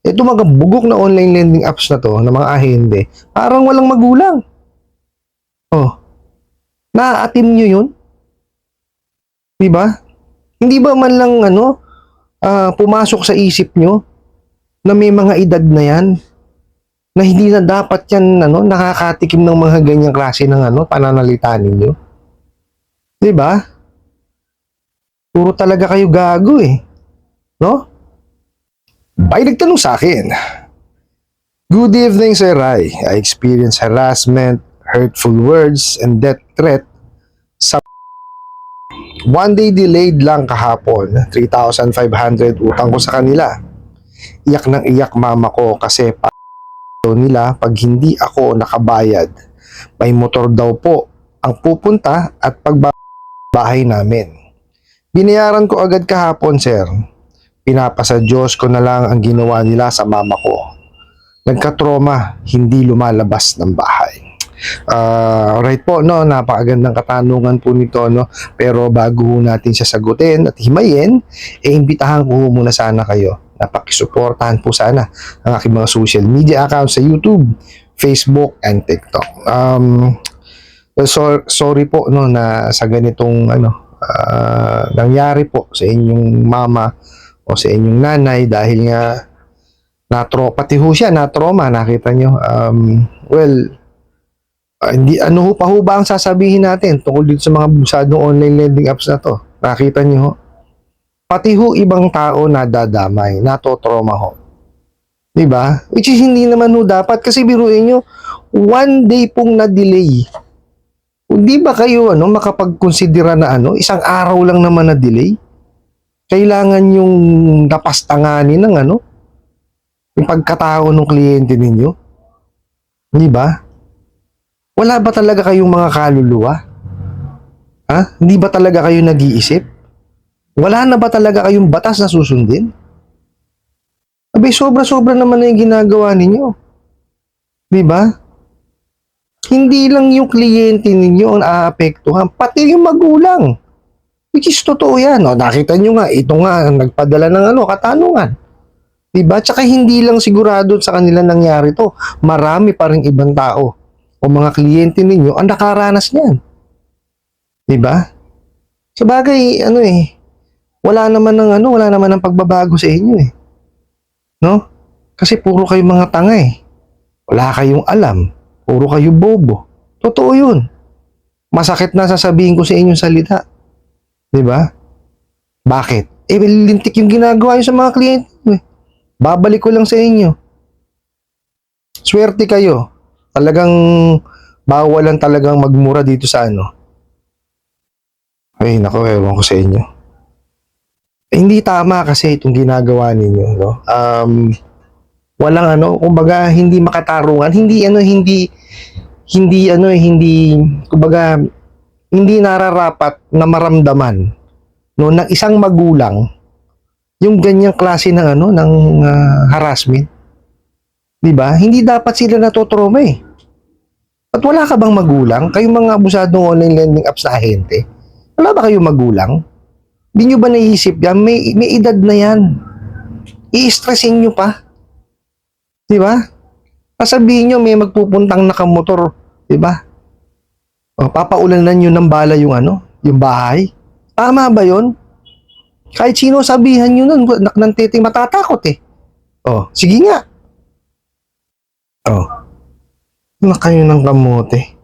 Ito mga bugok na online lending apps na to, na mga ahente, parang walang magulang. Oh, naaatim nyo yun? Di ba? Hindi ba man lang pumasok sa isip nyo na may mga edad na yan, na hindi na dapat yan nakakatikim ng mga ganyang klase ng pananalita ninyo? Di ba? Puro talaga kayo gago eh. No? May nagtanong sa akin, "Good evening, Sir Rai. I experienced harassment, hurtful words, and death threat sa one day delayed lang kahapon. 3,500 utang ko sa kanila. Iyak ng iyak mama ko kasi nila pag hindi ako nakabayad. May motor daw po ang pupunta at pagbabahay namin. Binayaran ko agad kahapon, sir. Pinapasa Diyos ko na lang ang ginawa nila sa mama ko. Nagka-trauma, hindi lumalabas ng bahay." Right po, no, napakagandang katanungan po nito, no. Pero bago natin siya sagutin at himayin, imbitahan ko muna sana kayo na pakisuportahan po sana ang aking mga social media accounts sa YouTube, Facebook, and TikTok. Sorry po, no, na sa ganitong nangyari po sa inyong mama o sa inyong nanay dahil nga pati ho siya na-trauma, nakita nyo. Hindi, ano pa ho ba ang sasabihin natin tungkol dito sa mga busadong online lending apps na to? Nakita nyo ho? Pati ho ibang tao nadadamay, natotrauma ho. Diba? Which is hindi naman ho dapat, kasi biruin nyo, one day pong na-delay. Hindi ba kayo makapag-considera na isang araw lang naman na-delay? Kailangan yung napastanganin ng yung pagkatao ng kliyente ninyo? Di ba? Wala ba talaga kayong mga kaluluwa? Ha? Hindi ba talaga kayo nag-iisip? Wala na ba talaga kayong batas na susundin? Abay, sobra-sobra naman na yung ginagawa ninyo. Di ba? Hindi lang yung kliyente ninyo ang aapektuhan, pati yung magulang. Which is totoo yan. O, nakita nyo nga, ito nga, nagpadala ng katanungan. Diba? Tsaka hindi lang sigurado sa kanila nangyari to. Marami pa rin ibang tao o mga kliyente ninyo ang nakaranas niyan. Diba? Sa bagay, wala naman ng pagbabago sa inyo eh. No? Kasi puro kayo mga tanga eh. Wala kayong alam. Puro kayo bobo. Totoo yun. Masakit na sasabihin ko sa inyong salita. Diba? Bakit? Lintik yung ginagawa nyo sa mga kliyente eh. Babalik ko lang sa inyo. Swerte kayo. Talagang bawalan talagang magmura dito sa Ay, nako, ewan ko sa inyo. Hindi tama kasi itong ginagawa ninyo, no? Walang kumbaga hindi makatarungan, kumbaga hindi nararapat na maramdaman ng isang magulang yung ganyang klase ng harassment. 'Di ba? Hindi dapat sila natotrauma eh. At wala ka bang magulang? Kayong mga abusadong online lending apps na ahente, wala ba kayong magulang? Hindi nyo ba naisip yan? May edad na yan. I-stressin nyo pa. 'Di ba? Sasabihin nyo may magpupuntang nakamotor, 'di ba? O, papaulanan nyo ng bala yung yung bahay. Tama ba 'yon? Kahit sino sabihan nyo nun, ng titing matatakot eh. Oh, sige nga. Oh, na kayo ng kamote.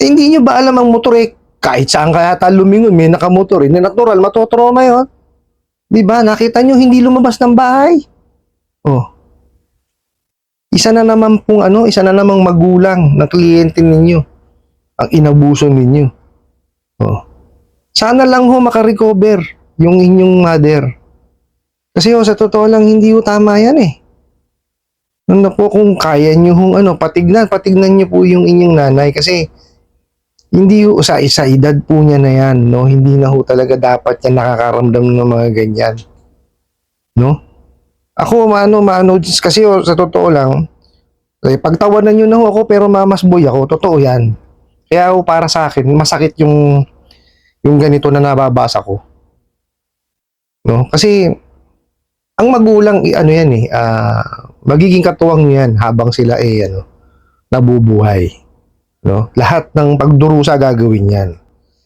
Hindi nyo ba alam ang motor eh, kahit saan kaya lumingon, may nakamotor eh, na natural, matotrauma yun. Diba, nakita nyo, hindi lumabas ng bahay. Oh, isa na namang magulang na kliyente ninyo ang inabuso ninyo. Oh, sana lang makarecover yung inyong mother. Kasi sa totoo lang, hindi tama yan eh. Po, kung kaya nyo patignan nyo po yung inyong nanay kasi hindi sa edad po niya na yan, no? Hindi na talaga dapat yan nakakaramdam ng mga ganyan. No? Ako, kasi sa totoo lang, pagtawanan nyo na ako pero mamasboy ako, totoo yan. Kaya para sa akin, masakit yung ganito na nababasa ko. No? Kasi ang magulang, ano yan eh, magiging katuwang yan habang sila nabubuhay. No? Lahat ng pagdurusa gagawin yan.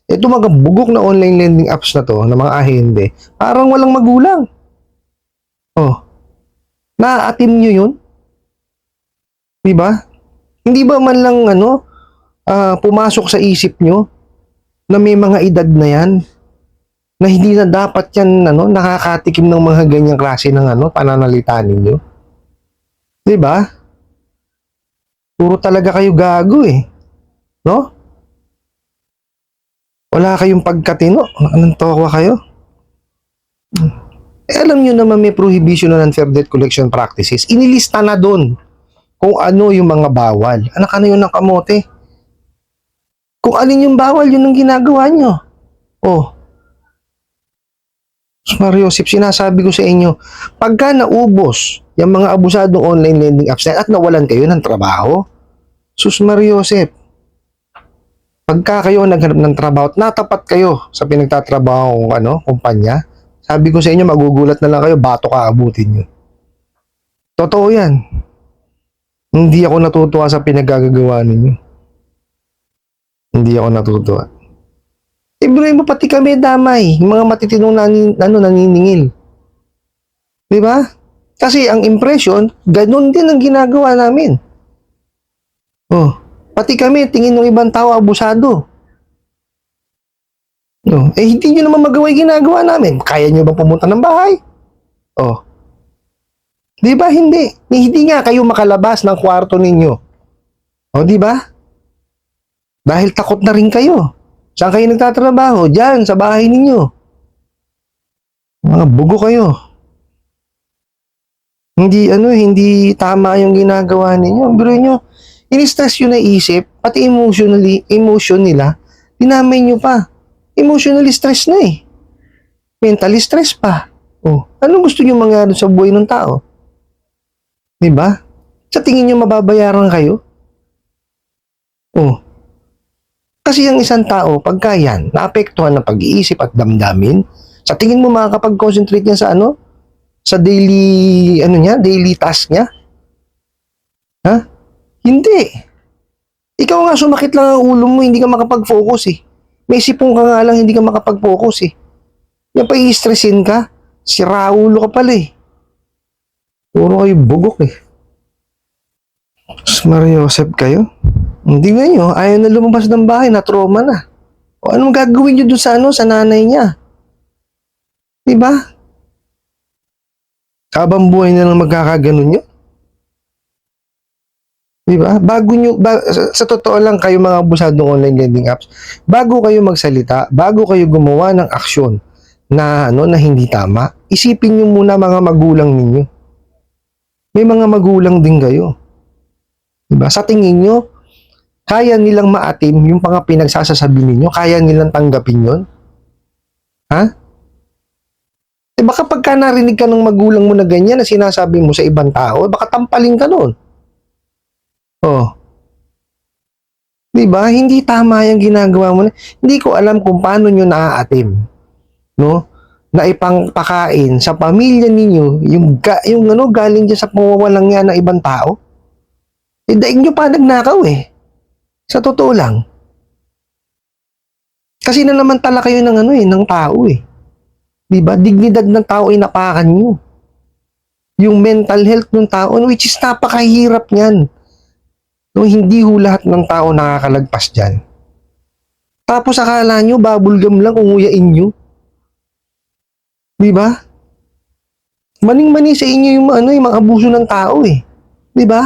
Ito mga bugok na online lending apps na to, na mga ahente, parang walang magulang. Oh, naaatim nyo yun? Diba? Hindi ba man lang pumasok sa isip nyo na may mga edad na yan na hindi na dapat yan nakakatikim ng mga ganyang klase ng pananalita ninyo? Diba? Puro talaga kayo gago eh. No? Wala kayong pagkatino. Anong towa kayo? Alam nyo naman may prohibition na unfair debt collection practices. Inilista na doon kung ano yung mga bawal. Anak yun ng kamote. Kung alin yung bawal, yun ang ginagawa nyo. Oh. Mario Joseph, sinasabi ko sa inyo, pagka naubos yung mga abusadong online lending apps at nawalan kayo ng trabaho, sus Mario Joseph, pagka kayo naghanap ng trabaho at natapat kayo sa pinagtatrabaho kumpanya, sabi ko sa inyo, magugulat na lang kayo, bato ka abutin nyo. Totoo yan. Hindi ako natutuwa sa pinagagagawa ninyo. Hindi ako natutuwa. Ibrahim mo, pati kami damay. Yung mga matitinong naniningil. Di ba? Kasi ang impression, ganun din ang ginagawa namin. Oh, pati kami, tingin ng ibang tao, abusado. No, hindi nyo naman magawa yung ginagawa namin. Kaya nyo ba pumunta ng bahay? Oh. Di ba? Hindi. Hindi nga kayo makalabas ng kwarto ninyo. O, di ba? Dahil takot na rin kayo. Saan kayo nagtatrabaho? Diyan, sa bahay ninyo. Mga bugo kayo. Hindi tama yung ginagawa ninyo. Pero nyo, in-stress yun na isip, pati emotion nila, dinamay nyo pa. Emotionally stress na eh. Mentally stress pa. Oh, anong gusto nyo mangyari sa buhay ng tao? Diba? Sa tingin nyo mababayaran kayo? Oh. Kasi yung isang tao, pagka yan, naapektuhan ng pag-iisip at damdamin, sa tingin mo makakapag-concentrate niya sa sa daily, daily task niya? Ha? Hindi. Ikaw nga sumakit lang ang ulo mo, hindi ka makapag-focus eh. May sipong ka nga lang, hindi ka makapag-focus eh. Yan pa i-stressin ka, sira ulo ka pala eh. Puro kayo bugok eh. Mario Joseph kayo? Hindi ngayon, ayaw na lumabas ng bahay, na-trauma na. O anong gagawin nyo doon sa nanay niya? Diba? Habang buhay na lang magkakaganon nyo? Diba? Sa totoo lang kayo mga abusadong online lending apps, bago kayo magsalita, bago kayo gumawa ng aksyon na hindi tama, isipin nyo muna mga magulang ninyo. May mga magulang din kayo. Diba? Sa tingin nyo, kaya nilang maatim yung mga pinagsasasabi ninyo? Kaya nilang tanggapin yon? Ha? Eh baka pagka narinig ka ng magulang mo na ganyan na sinasabi mo sa ibang tao, baka tampalin ka nun. Oh. Diba? Hindi tama yung ginagawa mo. Hindi ko alam kung paano nyo naaatim. No? Na ipangpakain sa pamilya ninyo yung galing dyan sa pamawalang yan ng ibang tao. Eh, daig nyo pa nagnakaw eh. Sa totoo lang. Kasi nanamantala kayo ng tao eh. Diba? Dignidad ng tao ay napakan nyo. Yung mental health ng tao, which is napakahirap niyan. No, hindi ho lahat ng tao nakakalagpas dyan. Tapos akala nyo, bubblegum lang unguyain nyo. Diba? Maning-mani sa inyo yung mga abuso ng tao eh. Diba?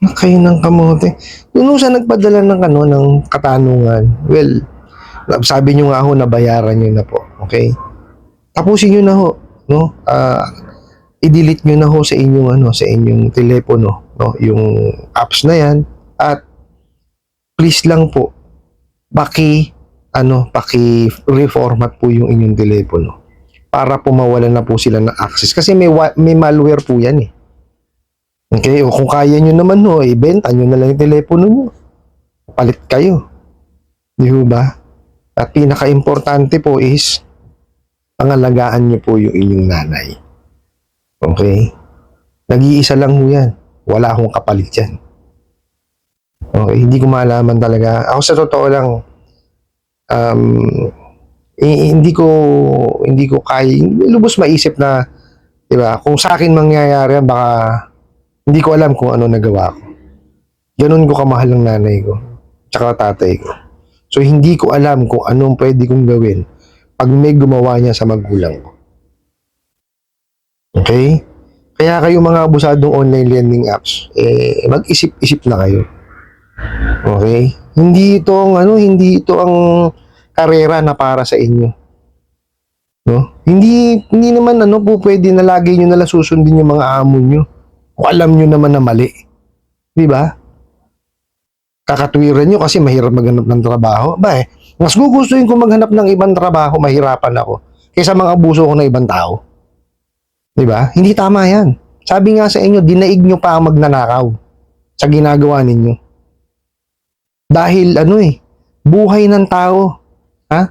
Kayo ng kamote. Doon sa nagpadala ng katanungan, well, sabi nyo nga ho, nabayaran nyo na po. Okay? Tapusin nyo na ho. No? I-delete nyo na ho sa inyong telepono, no? Yung apps na yan. At please lang po, paki-reformat po yung inyong telepono para po mawalan na po sila ng access. Kasi may malware po yan eh. Okay, o kung kaya nyo naman ibenta nyo na lang yung telepono nyo. Palit kayo. Di ba? At pinaka-importante po is Pangalagaan niyo po yung inyong nanay. Okay? Nag-iisa lang ho yan. Wala akong kapalit yan. Okay? Hindi ko malaman talaga. Ako sa totoo lang, um, hindi ko kaya, lubos maisip na, di ba, kung sa akin mangyayari yan, baka hindi ko alam kung ano nagawa ko. Ganun ko kamahal ng nanay ko, tsaka tatay ko. So, hindi ko alam kung anong pwede kong gawin pag may gumawa niya sa magulang ko. Okay? Kaya kayo mga abusadong online lending apps, mag-isip-isip na kayo. Okay? Hindi ito ang karera na para sa inyo. No? Hindi naman po pwede na lagi nyo nalang susundin yung mga amo nyo. Kung alam nyo naman na mali. Di ba? Kakatwiran nyo kasi mahirap maghanap ng trabaho. Mas gugustuhin ko maghanap ng ibang trabaho, mahirapan ako, kaysa mga abuso ko ng ibang tao. Di ba? Hindi tama yan. Sabi nga sa inyo, dinaig nyo pa ang magnanakaw sa ginagawa ninyo. Dahil buhay ng tao, ha?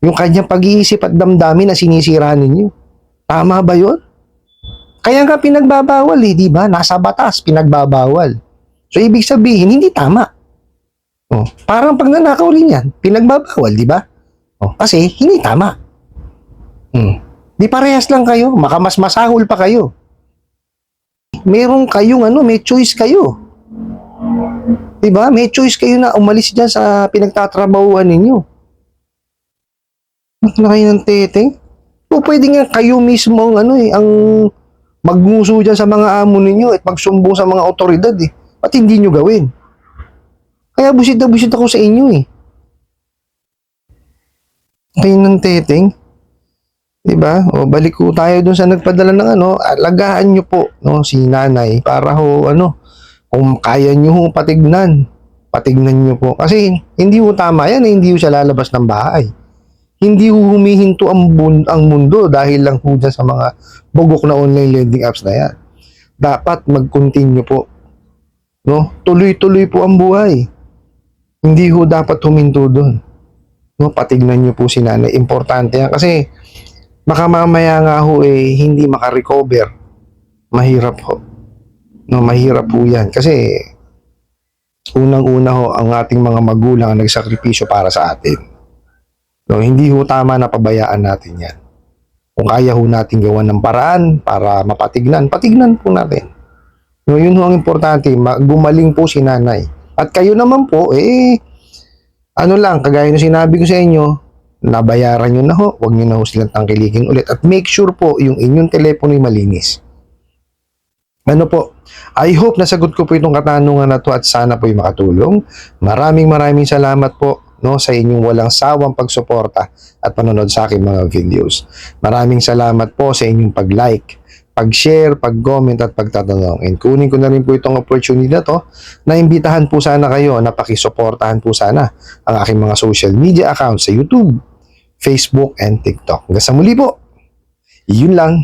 Yung kanyang pag-iisip at damdamin na sinisira ninyo. Tama ba yun? Kaya nga pinagbabawal di ba? Nasa batas, pinagbabawal. So, ibig sabihin, hindi tama. Parang pag nanakaw rin yan, pinagbabawal, di ba? Kasi, hindi tama. Di parehas lang kayo, mas masahol pa kayo. Meron kayong may choice kayo. Di ba? May choice kayo na umalis dyan sa pinagtatrabahuan ninyo. Na kayo ng teteng? O pwede nga kayo mismo ang magnguso dyan sa mga amo ninyo at magsumbong sa mga otoridad Ba't hindi nyo gawin? Kaya busit na busit ako sa inyo Kayo ng teteng? Diba? Balik ko tayo dun sa nagpadala ng alagaan nyo po si nanay para kung kaya nyo patignan nyo po. Kasi hindi tama yan hindi siya lalabas ng bahay. Hindi humihinto ang mundo dahil lang dyan sa mga bugok na online lending apps na yan. Dapat mag-continue po. Tuloy-tuloy po ang buhay. Hindi dapat huminto doon. Patignan nyo po si nanay. Importante yan kasi baka mamaya nga hindi makarecover. Mahirap mahirap po yan. Kasi unang-una ang ating mga magulang ang nagsakripisyo para sa atin. Hindi tama na pabayaan natin yan. Kung kaya natin gawan ng paraan para patignan po natin. Yun ang importante, gumaling po si nanay. At kayo naman po, kagaya ng sinabi ko sa inyo, nabayaran nyo na huwag nyo na silang tangkilikin ulit. At make sure po, yung inyong telepono ay malinis. I hope nasagot ko po itong katanungan na to at sana po ay makatulong. Maraming salamat po sa inyong walang sawang pagsuporta at panonood sa aking mga videos. Maraming salamat po sa inyong pag-like, pag-share, pag-comment at pagtatanong. And kunin ko na rin po itong opportunity na to na imbitahan po sana kayo na pakisuportahan po sana ang aking mga social media accounts sa YouTube, Facebook, and TikTok. Hanggang sa muli po. Yun lang.